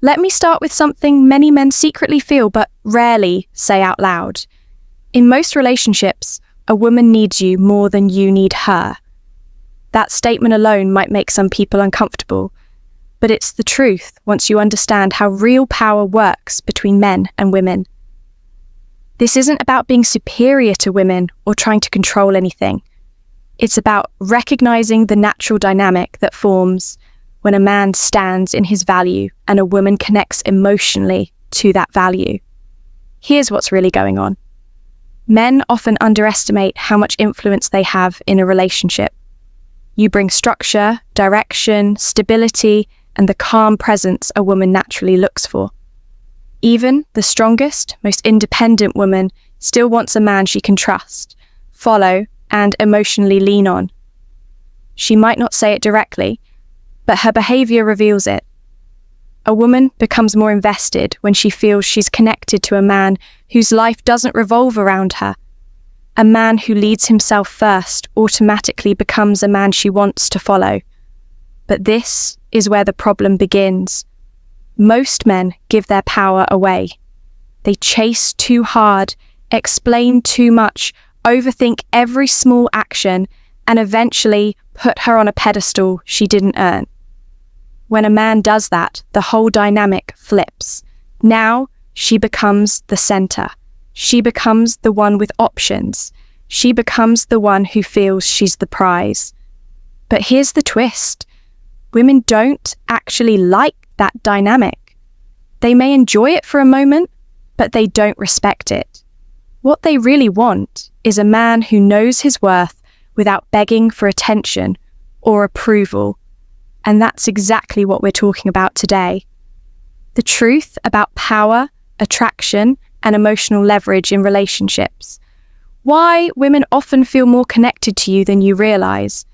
Let me start with something many men secretly feel but rarely say out loud. In most relationships, a woman needs you more than you need her. That statement alone might make some people uncomfortable, but it's the truth once you understand how real power works between men and women. This isn't about being superior to women or trying to control anything. It's about recognizing the natural dynamic that forms when a man stands in his value and a woman connects emotionally to that value. Here's what's really going on. Men often underestimate how much influence they have in a relationship. You bring structure, direction, stability, and the calm presence a woman naturally looks for. Even the strongest, most independent woman still wants a man she can trust, follow, and emotionally lean on. She might not say it directly, but her behavior reveals it. A woman becomes more invested when she feels she's connected to a man whose life doesn't revolve around her. A man who leads himself first automatically becomes a man she wants to follow. But this is where the problem begins. Most men give their power away. They chase too hard, explain too much, overthink every small action, and eventually put her on a pedestal she didn't earn. When a man does that, the whole dynamic flips. Now she becomes the center. She becomes the one with options. She becomes the one who feels she's the prize. But here's the twist. Women don't actually like that dynamic. They may enjoy it for a moment, but they don't respect it. What they really want is a man who knows his worth without begging for attention or approval. And that's exactly what we're talking about today. The truth about power, attraction, and emotional leverage in relationships. Why women often feel more connected to you than you realize.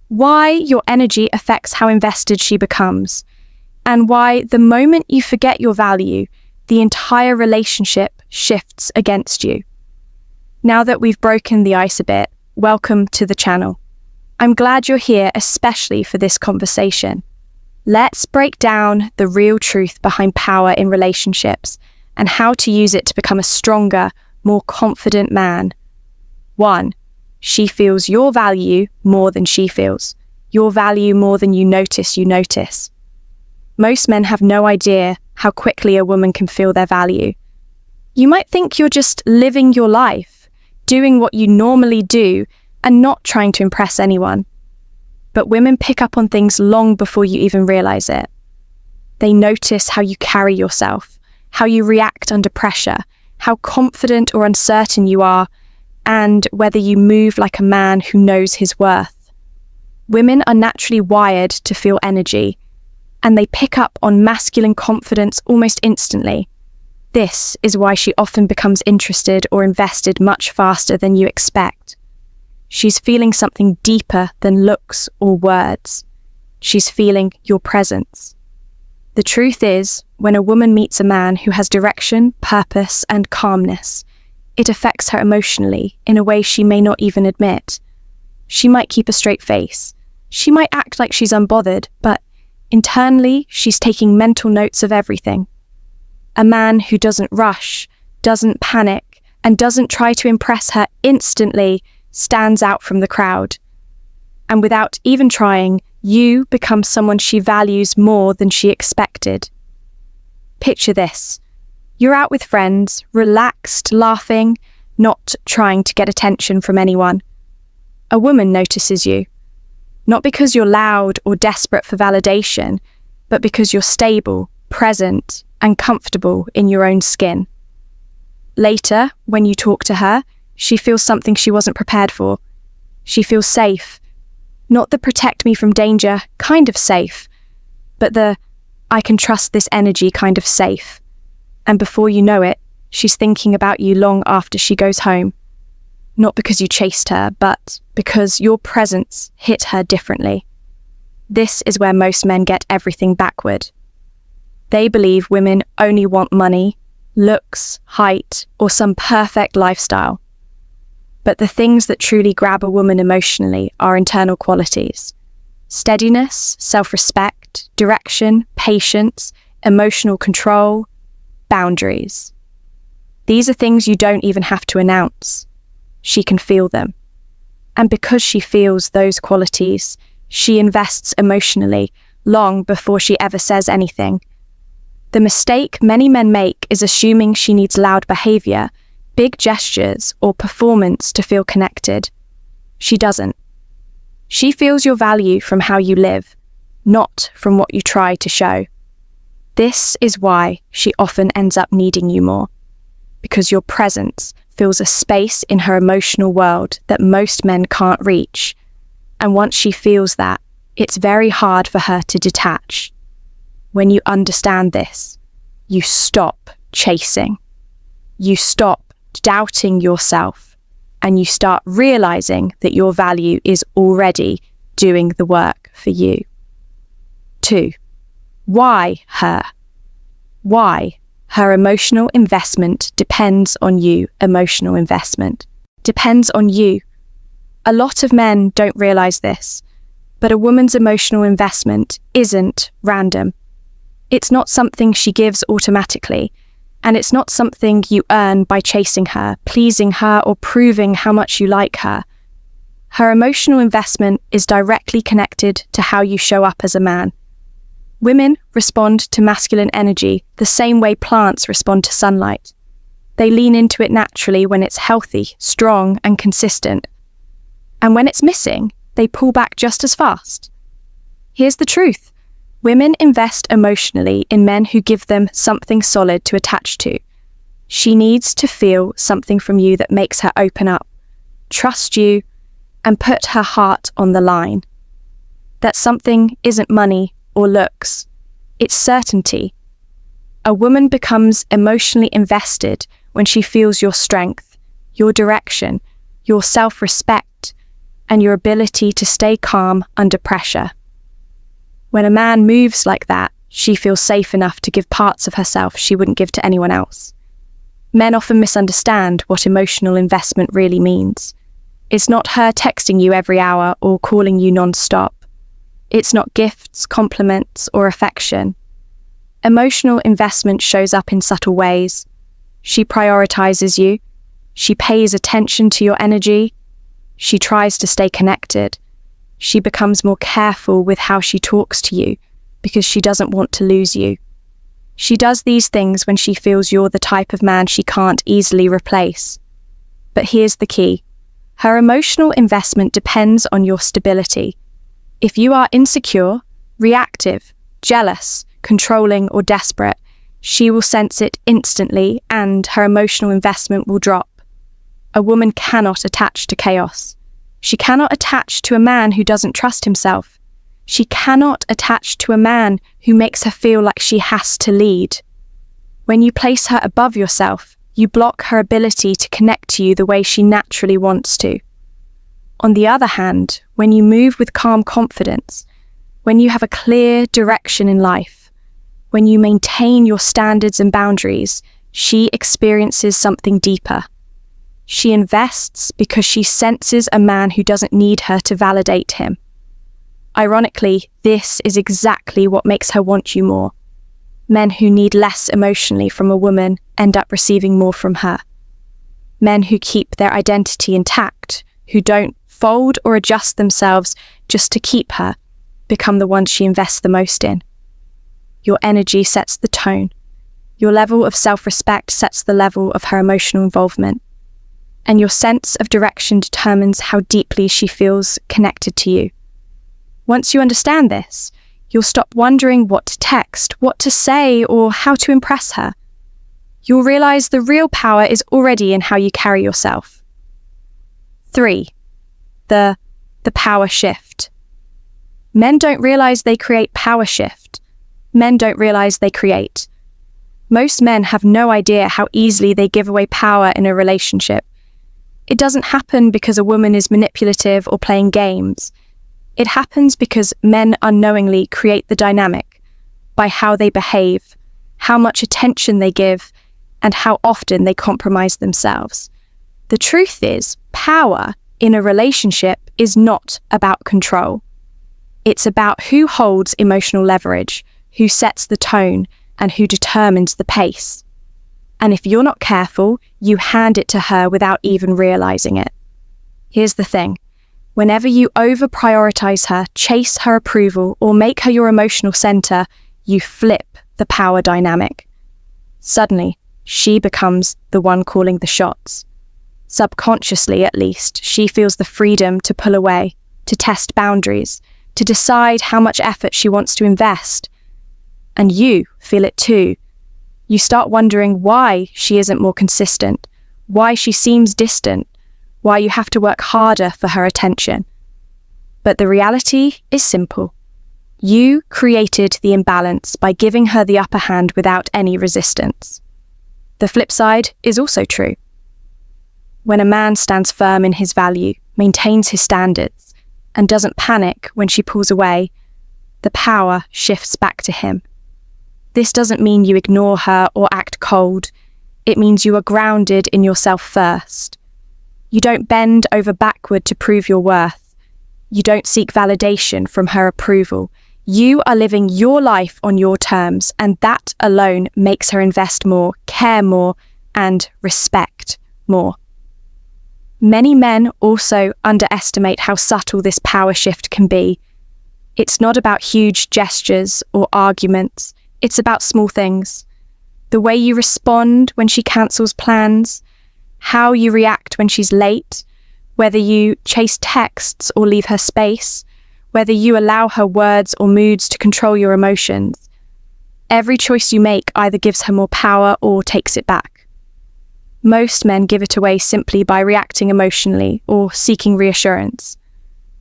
Why your energy affects how invested she becomes. And why the moment you forget your value, the entire relationship shifts against you. Now that we've broken the ice a bit, welcome to the channel. I'm glad you're here, especially for this conversation. Let's break down the real truth behind power in relationships and how to use it to become a stronger, more confident man. 1. She feels your value more than she feels. Your value more than you notice. Most men have no idea how quickly a woman can feel their value. You might think you're just living your life, doing what you normally do, and not trying to impress anyone. But women pick up on things long before you even realize it. They notice how you carry yourself, how you react under pressure, how confident or uncertain you are, and whether you move like a man who knows his worth. Women are naturally wired to feel energy, and they pick up on masculine confidence almost instantly. This is why she often becomes interested or invested much faster than you expect. She's feeling something deeper than looks or words. She's feeling your presence. The truth is, when a woman meets a man who has direction, purpose, and calmness, it affects her emotionally in a way she may not even admit. She might keep a straight face. She might act like she's unbothered, but internally, she's taking mental notes of everything. A man who doesn't rush, doesn't panic, and doesn't try to impress her instantly stands out from the crowd. And without even trying, you become someone she values more than she expected. Picture this. You're out with friends, relaxed, laughing, not trying to get attention from anyone. A woman notices you. Not because you're loud or desperate for validation, but because you're stable, present, and comfortable in your own skin. Later, when you talk to her, she feels something she wasn't prepared for. She feels safe. Not the protect me from danger kind of safe, but the I can trust this energy kind of safe. And before you know it, she's thinking about you long after she goes home. Not because you chased her, but because your presence hit her differently. This is where most men get everything backward. They believe women only want money, looks, height, or some perfect lifestyle. But the things that truly grab a woman emotionally are internal qualities. Steadiness, self-respect, direction, patience, emotional control, boundaries. These are things you don't even have to announce. She can feel them. And because she feels those qualities, she invests emotionally long before she ever says anything. The mistake many men make is assuming she needs loud behavior, big gestures, or performance to feel connected. She doesn't. She feels your value from how you live, not from what you try to show. This is why she often ends up needing you more, because your presence fills a space in her emotional world that most men can't reach. And once she feels that, it's very hard for her to detach. When you understand this, you stop chasing. You stop doubting yourself, and you start realizing that your value is already doing the work for you. 2. Why her? Why? Her emotional investment depends on you. Emotional investment depends on you. A lot of men don't realize this, but a woman's emotional investment isn't random. It's not something she gives automatically, and it's not something you earn by chasing her, pleasing her, or proving how much you like her. Her emotional investment is directly connected to how you show up as a man. Women respond to masculine energy the same way plants respond to sunlight. They lean into it naturally when it's healthy, strong, and consistent. And when it's missing, they pull back just as fast. Here's the truth. Women invest emotionally in men who give them something solid to attach to. She needs to feel something from you that makes her open up, trust you, and put her heart on the line. That something isn't money or looks. It's certainty. A woman becomes emotionally invested when she feels your strength, your direction, your self-respect, and your ability to stay calm under pressure. When a man moves like that, she feels safe enough to give parts of herself she wouldn't give to anyone else. Men often misunderstand what emotional investment really means. It's not her texting you every hour or calling you non-stop. It's not gifts, compliments, or affection. Emotional investment shows up in subtle ways. She prioritizes you. She pays attention to your energy. She tries to stay connected. She becomes more careful with how she talks to you because she doesn't want to lose you. She does these things when she feels you're the type of man she can't easily replace. But here's the key. Her emotional investment depends on your stability. If you are insecure, reactive, jealous, controlling, or desperate, she will sense it instantly and her emotional investment will drop. A woman cannot attach to chaos. She cannot attach to a man who doesn't trust himself. She cannot attach to a man who makes her feel like she has to lead. When you place her above yourself, you block her ability to connect to you the way she naturally wants to. On the other hand, when you move with calm confidence, when you have a clear direction in life, when you maintain your standards and boundaries, she experiences something deeper. She invests because she senses a man who doesn't need her to validate him. Ironically, this is exactly what makes her want you more. Men who need less emotionally from a woman end up receiving more from her. Men who keep their identity intact, who don't fold or adjust themselves just to keep her, become the ones she invests the most in. Your energy sets the tone. Your level of self-respect sets the level of her emotional involvement. And your sense of direction determines how deeply she feels connected to you. Once you understand this, you'll stop wondering what to text, what to say, or how to impress her. You'll realize the real power is already in how you carry yourself. 3. The power shift. Men don't realize they create power shift. Men don't realize they create. Most men have no idea how easily they give away power in a relationship. It doesn't happen because a woman is manipulative or playing games. It happens because men unknowingly create the dynamic by how they behave, how much attention they give, and how often they compromise themselves. The truth is, power in a relationship is not about control. It's about who holds emotional leverage, who sets the tone, and who determines the pace. And if you're not careful, you hand it to her without even realizing it. Here's the thing. Whenever you over-prioritize her, chase her approval, or make her your emotional center, you flip the power dynamic. Suddenly, she becomes the one calling the shots. Subconsciously, at least, she feels the freedom to pull away, to test boundaries, to decide how much effort she wants to invest. And you feel it too. You start wondering why she isn't more consistent, why she seems distant, why you have to work harder for her attention. But the reality is simple. You created the imbalance by giving her the upper hand without any resistance. The flip side is also true. When a man stands firm in his value, maintains his standards, and doesn't panic when she pulls away, the power shifts back to him. This doesn't mean you ignore her or act cold. It means you are grounded in yourself first. You don't bend over backward to prove your worth. You don't seek validation from her approval. You are living your life on your terms, and that alone makes her invest more, care more, and respect more. Many men also underestimate how subtle this power shift can be. It's not about huge gestures or arguments. It's about small things. The way you respond when she cancels plans, how you react when she's late, whether you chase texts or leave her space, whether you allow her words or moods to control your emotions. Every choice you make either gives her more power or takes it back. Most men give it away simply by reacting emotionally or seeking reassurance.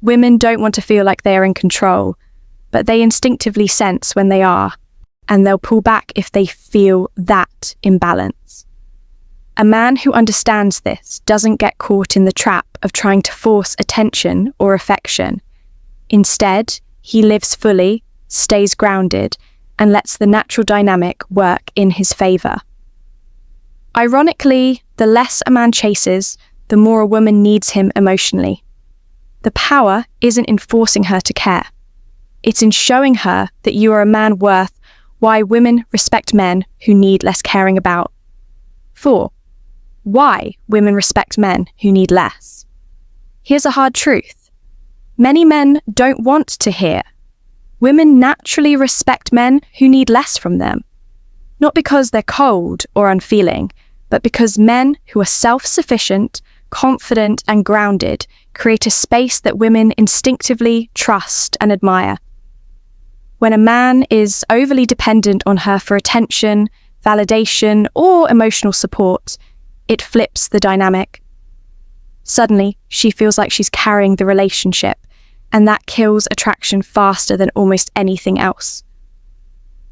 Women don't want to feel like they are in control, but they instinctively sense when they are, and they'll pull back if they feel that imbalance. A man who understands this doesn't get caught in the trap of trying to force attention or affection. Instead, he lives fully, stays grounded, and lets the natural dynamic work in his favor. Ironically, the less a man chases, the more a woman needs him emotionally. The power isn't in forcing her to care. It's in showing her that you are a man worth why women respect men who need less caring about. 4. Why women respect men who need less. Here's a hard truth. Many men don't want to hear. Women naturally respect men who need less from them. Not because they're cold or unfeeling, but because men who are self-sufficient, confident, and grounded create a space that women instinctively trust and admire. When a man is overly dependent on her for attention, validation, or emotional support, it flips the dynamic. Suddenly, she feels like she's carrying the relationship, and that kills attraction faster than almost anything else.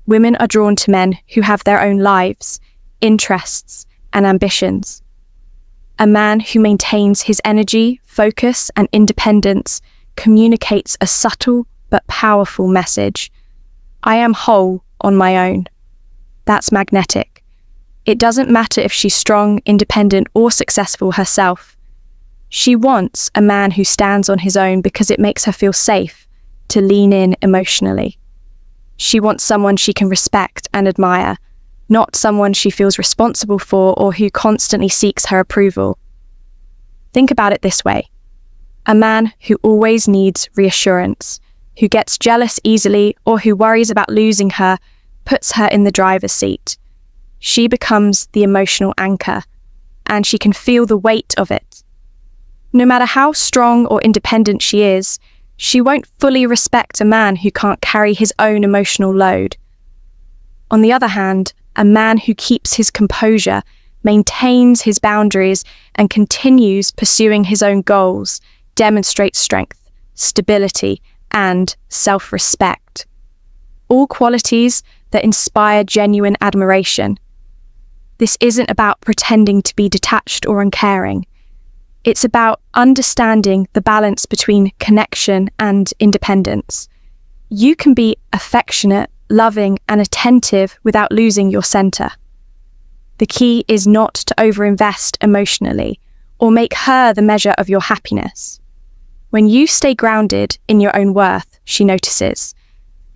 Women are drawn to men who have their own lives, interests, and ambitions. A man who maintains his energy, focus, and independence communicates a subtle but powerful message. I am whole on my own. That's magnetic. It doesn't matter if she's strong, independent, or successful herself. She wants a man who stands on his own because it makes her feel safe to lean in emotionally. She wants someone she can respect and admire, not someone she feels responsible for or who constantly seeks her approval. Think about it this way. A man who always needs reassurance, who gets jealous easily, or who worries about losing her, puts her in the driver's seat. She becomes the emotional anchor, and she can feel the weight of it. No matter how strong or independent she is, she won't fully respect a man who can't carry his own emotional load. On the other hand, a man who keeps his composure, maintains his boundaries, and continues pursuing his own goals demonstrates strength, stability, and self-respect. All qualities that inspire genuine admiration. This isn't about pretending to be detached or uncaring. It's about understanding the balance between connection and independence. You can be affectionate, loving, and attentive without losing your center. The key is not to overinvest emotionally or make her the measure of your happiness. When you stay grounded in your own worth, she notices,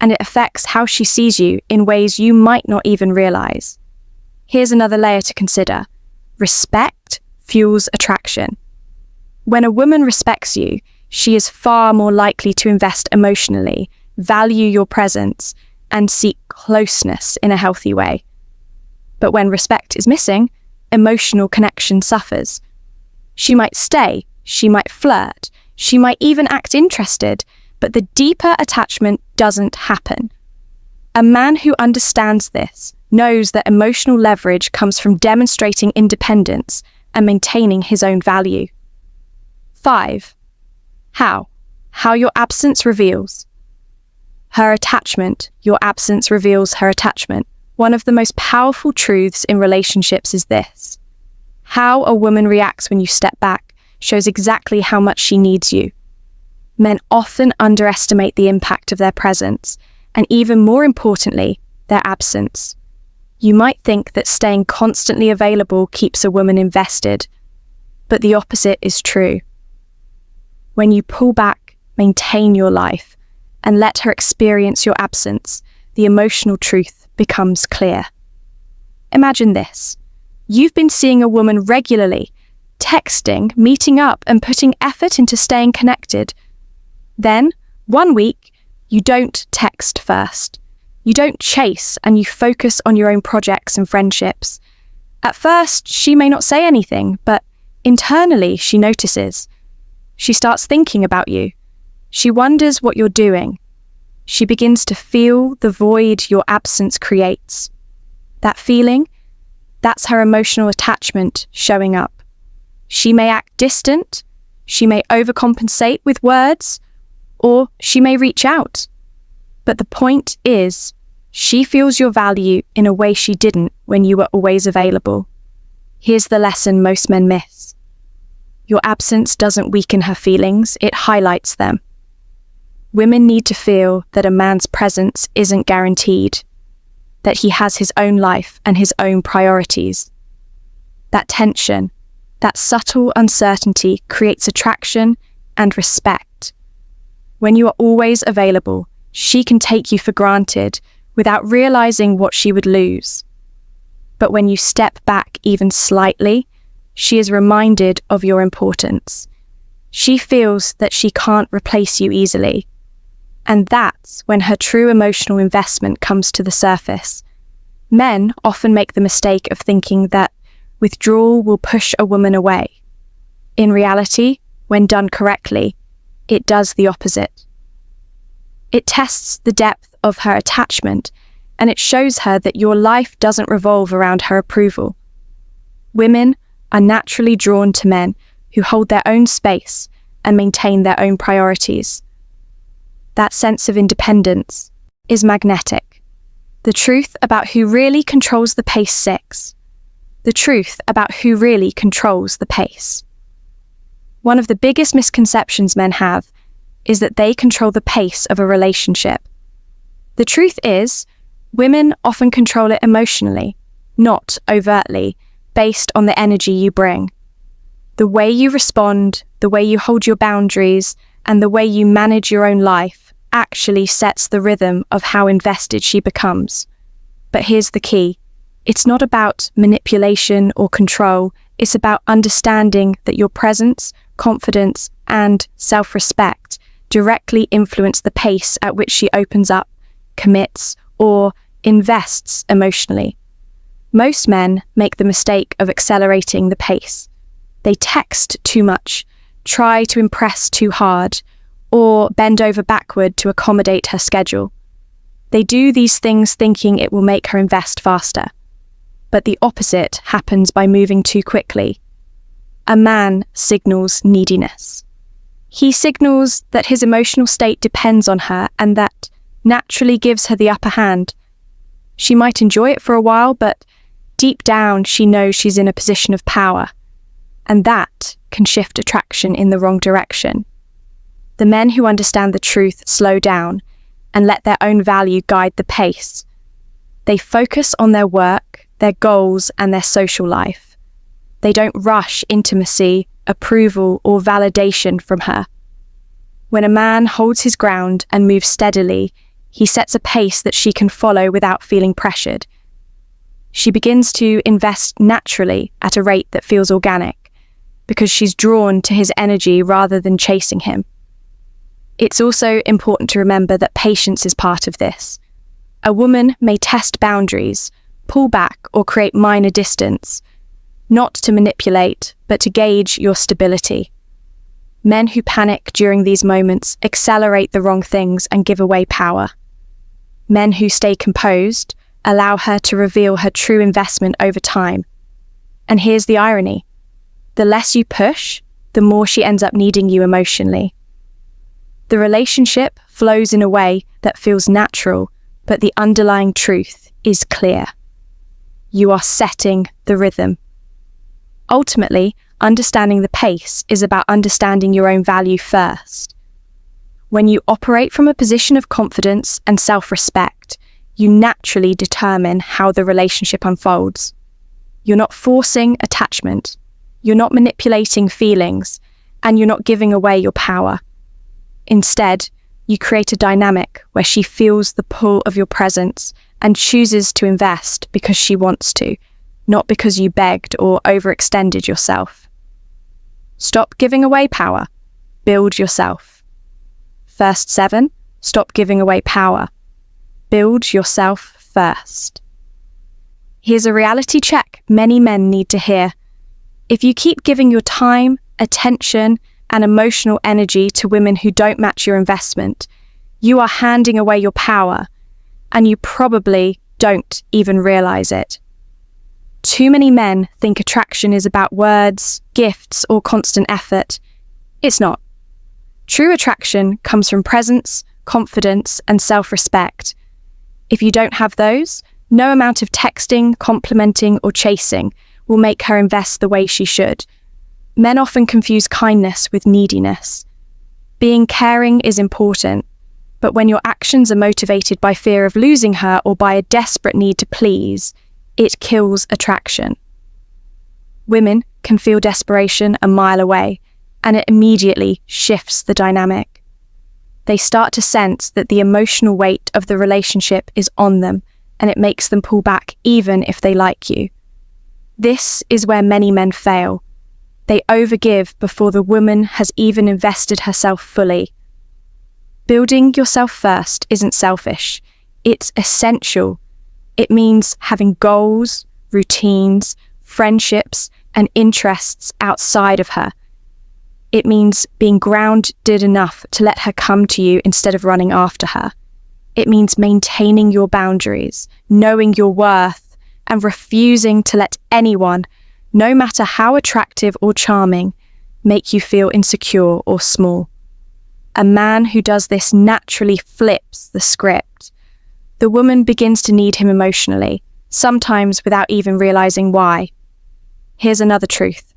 and it affects how she sees you in ways you might not even realize. Here's another layer to consider. Respect fuels attraction. When a woman respects you, she is far more likely to invest emotionally, value your presence, and seek closeness in a healthy way. But when respect is missing, emotional connection suffers. She might stay, she might flirt, she might even act interested, but the deeper attachment doesn't happen. A man who understands this knows that emotional leverage comes from demonstrating independence and maintaining his own value. 5. How your absence reveals. Her attachment, your absence reveals her attachment. One of the most powerful truths in relationships is this. How a woman reacts when you step back shows exactly how much she needs you. Men often underestimate the impact of their presence, and even more importantly, their absence. You might think that staying constantly available keeps a woman invested, but the opposite is true. When you pull back, maintain your life, and let her experience your absence, the emotional truth becomes clear. Imagine this. You've been seeing a woman regularly, texting, meeting up, and putting effort into staying connected. Then, one week, you don't text first. You don't chase, and you focus on your own projects and friendships. At first, she may not say anything, but internally she notices. She starts thinking about you. She wonders what you're doing. She begins to feel the void your absence creates. That feeling, that's her emotional attachment showing up. She may act distant, she may overcompensate with words, or she may reach out. But the point is, she feels your value in a way she didn't when you were always available. Here's the lesson most men miss. Your absence doesn't weaken her feelings, it highlights them. Women need to feel that a man's presence isn't guaranteed, that he has his own life and his own priorities. That tension, that subtle uncertainty creates attraction and respect. When you are always available, she can take you for granted without realizing what she would lose. But when you step back even slightly, she is reminded of your importance. She feels that she can't replace you easily. And that's when her true emotional investment comes to the surface. Men often make the mistake of thinking that withdrawal will push a woman away. In reality, when done correctly, it does the opposite. It tests the depth of her attachment, and it shows her that your life doesn't revolve around her approval. Women are naturally drawn to men who hold their own space and maintain their own priorities. That sense of independence is magnetic. The truth about who really controls the pace 6. The truth about who really controls the pace. One of the biggest misconceptions men have is that they control the pace of a relationship. The truth is, women often control it emotionally, not overtly, based on the energy you bring. The way you respond, the way you hold your boundaries, and the way you manage your own life actually sets the rhythm of how invested she becomes. But here's the key. It's not about manipulation or control. It's about understanding that your presence, confidence, and self-respect directly influence the pace at which she opens up, commits, or invests emotionally. Most men make the mistake of accelerating the pace. They text too much, try to impress too hard, or bend over backward to accommodate her schedule. They do these things thinking it will make her invest faster. But the opposite happens by moving too quickly. A man signals neediness. He signals that his emotional state depends on her and that naturally gives her the upper hand. She might enjoy it for a while, but deep down she knows she's in a position of power, and that can shift attraction in the wrong direction. The men who understand the truth slow down and let their own value guide the pace. They focus on their work, their goals, and their social life. They don't rush intimacy, approval, or validation from her. When a man holds his ground and moves steadily, he sets a pace that she can follow without feeling pressured. She begins to invest naturally at a rate that feels organic, because she's drawn to his energy rather than chasing him. It's also important to remember that patience is part of this. A woman may test boundaries, pull back, or create minor distance, not to manipulate, but to gauge your stability. Men who panic during these moments accelerate the wrong things and give away power. Men who stay composed allow her to reveal her true investment over time. And here's the irony. The less you push, the more she ends up needing you emotionally. The relationship flows in a way that feels natural, but the underlying truth is clear. You are setting the rhythm. Ultimately, understanding the pace is about understanding your own value first. When you operate from a position of confidence and self-respect, you naturally determine how the relationship unfolds. You're not forcing attachment, you're not manipulating feelings, and you're not giving away your power. Instead, you create a dynamic where she feels the pull of your presence and chooses to invest because she wants to, not because you begged or overextended yourself. Stop giving away power. Build yourself. First 7, stop giving away power. Build yourself first. Here's a reality check many men need to hear. If you keep giving your time, attention, and emotional energy to women who don't match your investment, you are handing away your power, and you probably don't even realize it. Too many men think attraction is about words, gifts, or constant effort. It's not. True attraction comes from presence, confidence, and self-respect. If you don't have those, no amount of texting, complimenting, or chasing will make her invest the way she should. Men often confuse kindness with neediness. Being caring is important, but when your actions are motivated by fear of losing her or by a desperate need to please, it kills attraction. Women can feel desperation a mile away, and it immediately shifts the dynamic. They start to sense that the emotional weight of the relationship is on them, and it makes them pull back even if they like you. This is where many men fail. They overgive before the woman has even invested herself fully. Building yourself first isn't selfish. It's essential. It means having goals, routines, friendships, and interests outside of her. It means being grounded enough to let her come to you instead of running after her. It means maintaining your boundaries, knowing your worth, and refusing to let anyone, no matter how attractive or charming, make you feel insecure or small. A man who does this naturally flips the script. The woman begins to need him emotionally, sometimes without even realizing why. Here's another truth.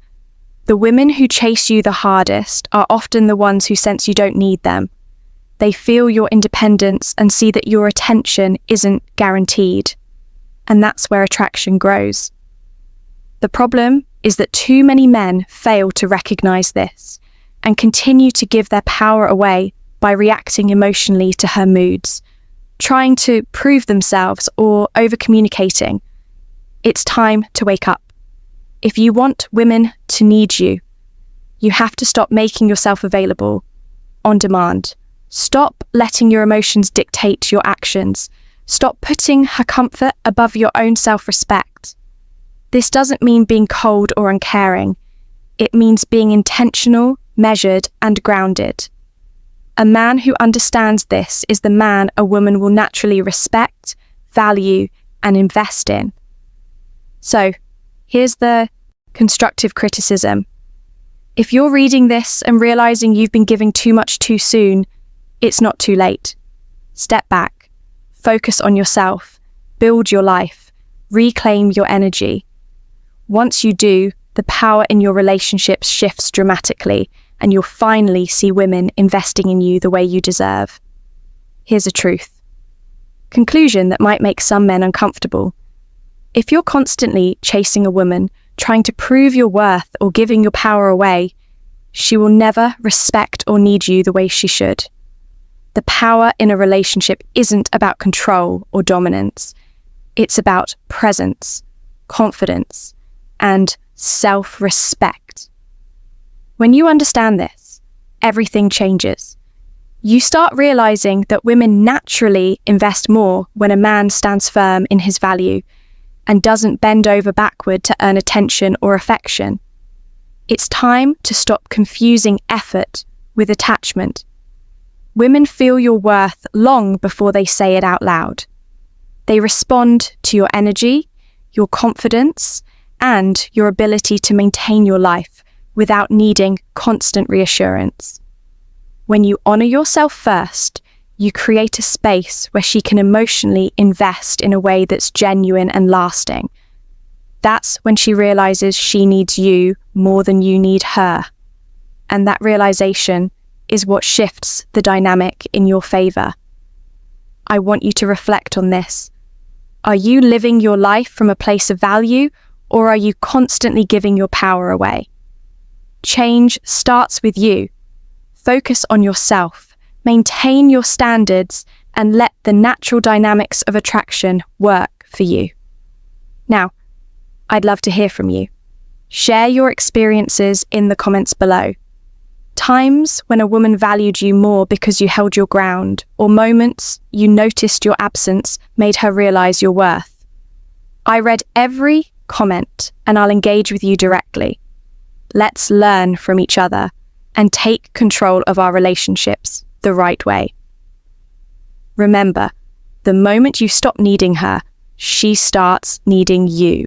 The women who chase you the hardest are often the ones who sense you don't need them. They feel your independence and see that your attention isn't guaranteed. And that's where attraction grows. The problem is that too many men fail to recognize this and continue to give their power away by reacting emotionally to her moods, trying to prove themselves or over-communicating. It's time to wake up. If you want women to need you, you have to stop making yourself available on demand. Stop letting your emotions dictate your actions. Stop putting her comfort above your own self-respect. This doesn't mean being cold or uncaring. It means being intentional, measured, and grounded. A man who understands this is the man a woman will naturally respect, value, and invest in. So, here's the constructive criticism. If you're reading this and realizing you've been giving too much too soon, it's not too late. Step back, focus on yourself, build your life, reclaim your energy. Once you do, the power in your relationships shifts dramatically, and you'll finally see women investing in you the way you deserve. Here's a truth. Conclusion that might make some men uncomfortable. If you're constantly chasing a woman, trying to prove your worth or giving your power away, she will never respect or need you the way she should. The power in a relationship isn't about control or dominance. It's about presence, confidence, and self-respect. When you understand this, everything changes. You start realizing that women naturally invest more when a man stands firm in his value and doesn't bend over backward to earn attention or affection. It's time to stop confusing effort with attachment. Women feel your worth long before they say it out loud. They respond to your energy, your confidence, and your ability to maintain your life without needing constant reassurance. When you honor yourself first, you create a space where she can emotionally invest in a way that's genuine and lasting. That's when she realizes she needs you more than you need her. And that realization is what shifts the dynamic in your favor. I want you to reflect on this. Are you living your life from a place of value, or are you constantly giving your power away? Change starts with you. Focus on yourself, maintain your standards, and let the natural dynamics of attraction work for you. Now, I'd love to hear from you. Share your experiences in the comments below. Times when a woman valued you more because you held your ground, or moments you noticed your absence made her realize your worth. I read every comment and I'll engage with you directly. Let's learn from each other and take control of our relationships the right way. Remember, the moment you stop needing her, she starts needing you.